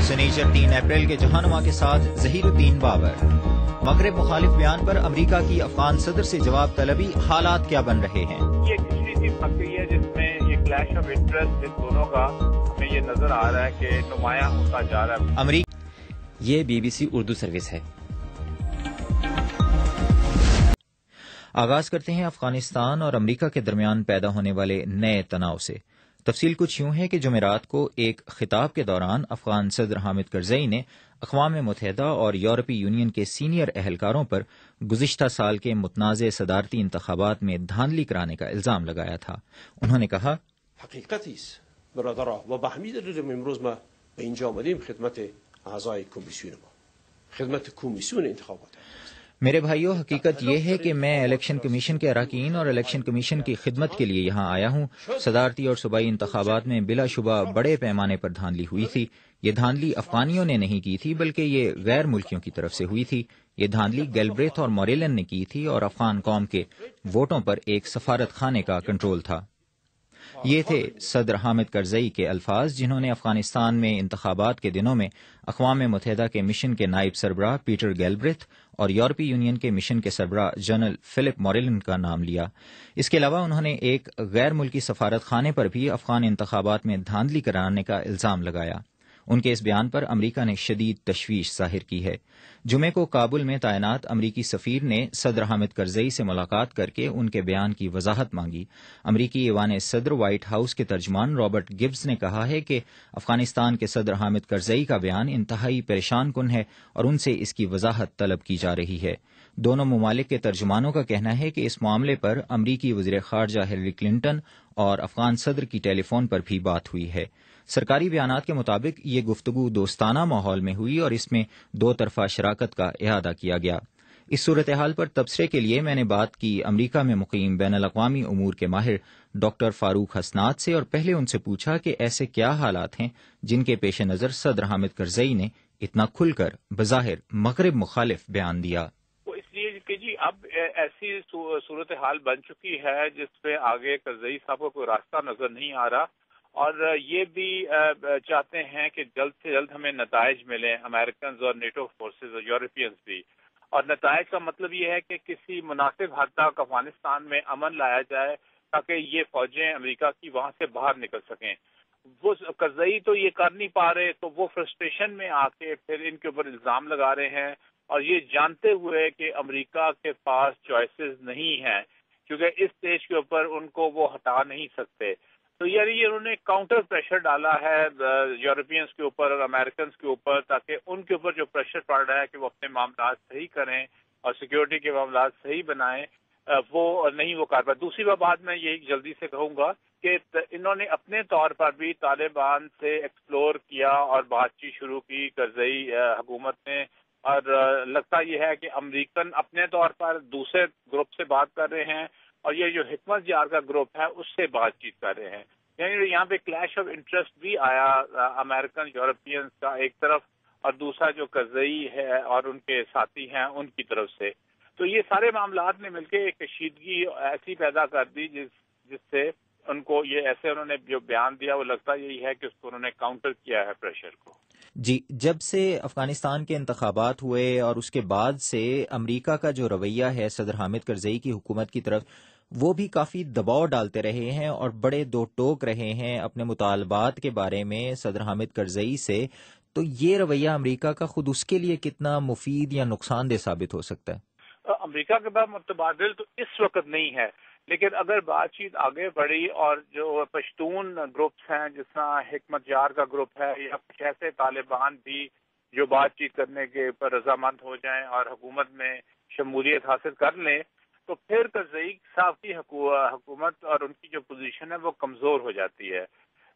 سنیچر 3 اپریل کے جہانما کے ساتھ ظہیر الدین بابر۔ مغرب مخالف بیان پر امریکہ کی افغان صدر سے جواب طلبی، حالات کیا بن رہے ہیں؟ یہ کچھ سی پکی ہے جس میں یہ کلیش آف انٹرسٹ ان دونوں کا ہمیں یہ نظر آ رہا ہے کہ نمایاں ہوتا جا رہا ہے۔ امریکہ یہ BBC اردو سروس ہے۔ آغاز کرتے ہیں افغانستان اور امریکہ کے درمیان پیدا ہونے والے نئے تناؤ سے۔ تفصیل کچھ یوں ہے کہ جمعرات کو ایک خطاب کے دوران افغان صدر حامد کرزئی نے اقوام متحدہ اور یورپی یونین کے سینئر اہلکاروں پر گزشتہ سال کے متنازع صدارتی انتخابات میں دھاندلی کرانے کا الزام لگایا تھا۔ انہوں نے کہا، حقیقتی است برادرها و به همین دلیل امروز ما به اینجا آمدیم خدمت اعضای کمیسیون ما خدمت کمیسیون انتخابات۔ میرے بھائیو، حقیقت یہ ہے کہ میں الیکشن کمیشن کے اراکین اور الیکشن کمیشن کی خدمت کے لیے یہاں آیا ہوں۔ صدارتی اور صوبائی انتخابات میں بلا شبہ بڑے پیمانے پر دھاندلی ہوئی تھی۔ یہ دھاندلی افغانیوں نے نہیں کی تھی بلکہ یہ غیر ملکیوں کی طرف سے ہوئی تھی۔ یہ دھاندلی گیلبریتھ اور موریلن نے کی تھی اور افغان قوم کے ووٹوں پر ایک سفارت خانے کا کنٹرول تھا۔ یہ تھے صدر حامد کرزئی کے الفاظ، جنہوں نے افغانستان میں انتخابات کے دنوں میں اقوام متحدہ کے مشن کے نائب سربراہ پیٹر گیلبریتھ اور یورپی یونین کے مشن کے سربراہ جنرل فلپ موریلن کا نام لیا۔ اس کے علاوہ انہوں نے ایک غیر ملکی سفارت خانے پر بھی افغان انتخابات میں دھاندلی کرانے کا الزام لگایا۔ ان کے اس بیان پر امریکہ نے شدید تشویش ظاہر کی ہے۔ جمعے کو کابل میں تعینات امریکی سفیر نے صدر حامد کرزئی سے ملاقات کر کے ان کے بیان کی وضاحت مانگی۔ امریکی ایوان صدر وائٹ ہاؤس کے ترجمان رابرٹ گبز نے کہا ہے کہ افغانستان کے صدر حامد کرزئی کا بیان انتہائی پریشان کن ہے اور ان سے اس کی وضاحت طلب کی جا رہی ہے۔ دونوں ممالک کے ترجمانوں کا کہنا ہے کہ اس معاملے پر امریکی وزیر خارجہ ہلری کلنٹن اور افغان صدر کی ٹیلی فون پر بھی بات ہوئی ہے۔ سرکاری بیانات کے مطابق یہ گفتگو دوستانہ ماحول میں ہوئی اور اس میں دو طرفہ شراکت کا اعادہ کیا گیا۔ اس صورتحال پر تبصرے کے لیے میں نے بات کی امریکہ میں مقیم بین الاقوامی امور کے ماہر ڈاکٹر فاروق حسنات سے، اور پہلے ان سے پوچھا کہ ایسے کیا حالات ہیں جن کے پیش نظر صدر حامد کرزئی نے اتنا کھل کر بظاہر مغرب مخالف بیان دیا۔ کہ جی اب ایسی صورتحال بن چکی ہے جس پہ آگے کرزئی صاحب کو کوئی راستہ نظر نہیں آ رہا، اور یہ بھی چاہتے ہیں کہ جلد سے جلد ہمیں نتائج ملیں، امریکنز اور نیٹو فورسز اور یورپینز بھی۔ اور نتائج کا مطلب یہ ہے کہ کسی مناسب حد تک افغانستان میں امن لایا جائے تاکہ یہ فوجیں امریکہ کی وہاں سے باہر نکل سکیں۔ وہ کرزئی تو یہ کر نہیں پا رہے، تو وہ فرسٹریشن میں آ کے پھر ان کے اوپر الزام لگا رہے ہیں، اور یہ جانتے ہوئے کہ امریکہ کے پاس چوائسز نہیں ہیں، کیونکہ اس اسٹیج کے اوپر ان کو وہ ہٹا نہیں سکتے۔ تو یعنی یہ انہوں نے کاؤنٹر پریشر ڈالا ہے یورپینز کے اوپر اور امریکنز کے اوپر، تاکہ ان کے اوپر جو پریشر پڑ رہا ہے کہ وہ اپنے معاملات صحیح کریں اور سیکیورٹی کے معاملات صحیح بنائیں، وہ نہیں وہ کر پائے۔ دوسری بات میں یہی جلدی سے کہوں گا کہ انہوں نے اپنے طور پر بھی طالبان سے ایکسپلور کیا اور بات چیت شروع کی کرزئی حکومت نے، اور لگتا یہ ہے کہ امریکن اپنے طور پر دوسرے گروپ سے بات کر رہے ہیں، اور یہ جو حکمت جار کا گروپ ہے اس سے بات چیت کر رہے ہیں۔ یعنی یہاں پہ کلیش آف انٹرسٹ بھی آیا امریکن یورپینز کا ایک طرف، اور دوسرا جو کرزئی ہے اور ان کے ساتھی ہیں ان کی طرف سے۔ تو یہ سارے معاملات نے مل کے ایک کشیدگی ایسی پیدا کر دی جس سے ان کو یہ ایسے انہوں نے جو بیان دیا وہ لگتا یہی ہے کہ اس کو انہوں نے کاؤنٹر کیا ہے پریشر کو۔ جی، جب سے افغانستان کے انتخابات ہوئے اور اس کے بعد سے امریکہ کا جو رویہ ہے صدر حامد کرزئی کی حکومت کی طرف، وہ بھی کافی دباؤ ڈالتے رہے ہیں اور بڑے دو ٹوک رہے ہیں اپنے مطالبات کے بارے میں صدر حامد کرزئی سے۔ تو یہ رویہ امریکہ کا خود اس کے لیے کتنا مفید یا نقصان دہ ثابت ہو سکتا ہے؟ امریکہ کے بعد متبادل تو اس وقت نہیں ہے، لیکن اگر بات چیت آگے بڑھی اور جو پشتون گروپس ہیں جس طرح حکمت جار کا گروپ ہے یا کچھ ایسے طالبان بھی جو بات چیت کرنے کے پر رضامند ہو جائیں اور حکومت میں شمولیت حاصل کر لیں، تو پھر کرزئی صاحب کی حکومت اور ان کی جو پوزیشن ہے وہ کمزور ہو جاتی ہے۔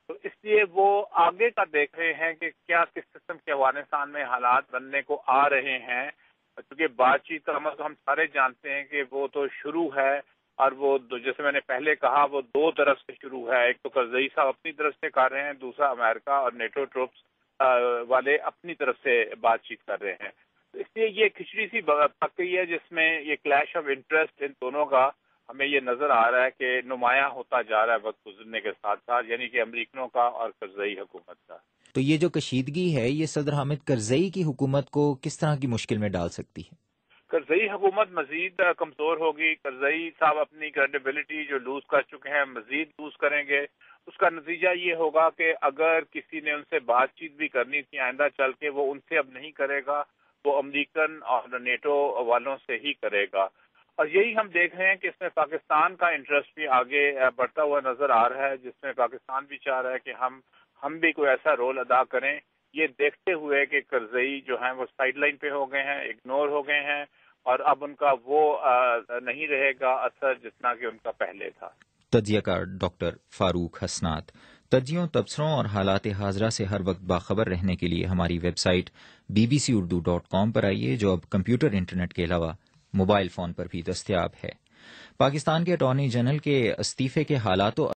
تو اس لیے وہ آگے کا دیکھ رہے ہیں کہ کیا کس قسم کے افغانستان میں حالات بننے کو آ رہے ہیں، کیونکہ بات چیت کا عمل تو ہم سارے جانتے ہیں کہ وہ تو شروع ہے، اور وہ جیسے میں نے پہلے کہا وہ دو طرف سے شروع ہے۔ ایک تو کرزئی صاحب اپنی طرف سے کر رہے ہیں، دوسرا امریکہ اور نیٹو ٹروپس والے اپنی طرف سے بات چیت کر رہے ہیں۔ تو اس لیے یہ کھچڑی سی پک گئی ہے جس میں یہ کلیش آف انٹرسٹ ان دونوں کا ہمیں یہ نظر آ رہا ہے کہ نمایاں ہوتا جا رہا ہے وقت گزرنے کے ساتھ ساتھ، یعنی کہ امریکنوں کا اور کرزئی حکومت کا۔ تو یہ جو کشیدگی ہے یہ صدر حامد کرزئی کی حکومت کو کس طرح کی مشکل میں ڈال سکتی ہے؟ کرزئی حکومت مزید کمزور ہوگی. کرزئی صاحب اپنی کریڈیبلٹی جو لوز کر چکے ہیں مزید لوز کریں گے. اس کا نتیجہ یہ ہوگا کہ اگر کسی نے ان سے بات چیت بھی کرنی تھی آئندہ چل کے وہ ان سے اب نہیں کرے گا, وہ امریکن اور نیٹو والوں سے ہی کرے گا. اور یہی ہم دیکھ رہے ہیں کہ اس میں پاکستان کا انٹرسٹ بھی آگے بڑھتا ہوا نظر آ رہا ہے, جس میں پاکستان بھی چاہ رہا ہے کہ ہم بھی کوئی ایسا رول ادا کریں, یہ دیکھتے ہوئے کہ کرزئی جو ہیں وہ سائیڈ لائن پہ ہو گئے ہیں, اگنور ہو گئے ہیں, اور اب ان کا وہ نہیں رہے گا اثر جتنا کہ ان کا پہلے تھا. تجزیہ کار ڈاکٹر فاروق حسنات. تجزیوں, تبصروں اور حالات حاضرہ سے ہر وقت باخبر رہنے کے لیے ہماری ویب سائٹ bbcurdu.com پر آئیے, جو اب کمپیوٹر انٹرنیٹ کے علاوہ موبائل فون پر بھی دستیاب ہے. پاکستان کے اٹارنی جنرل کے استعفے کے حالات و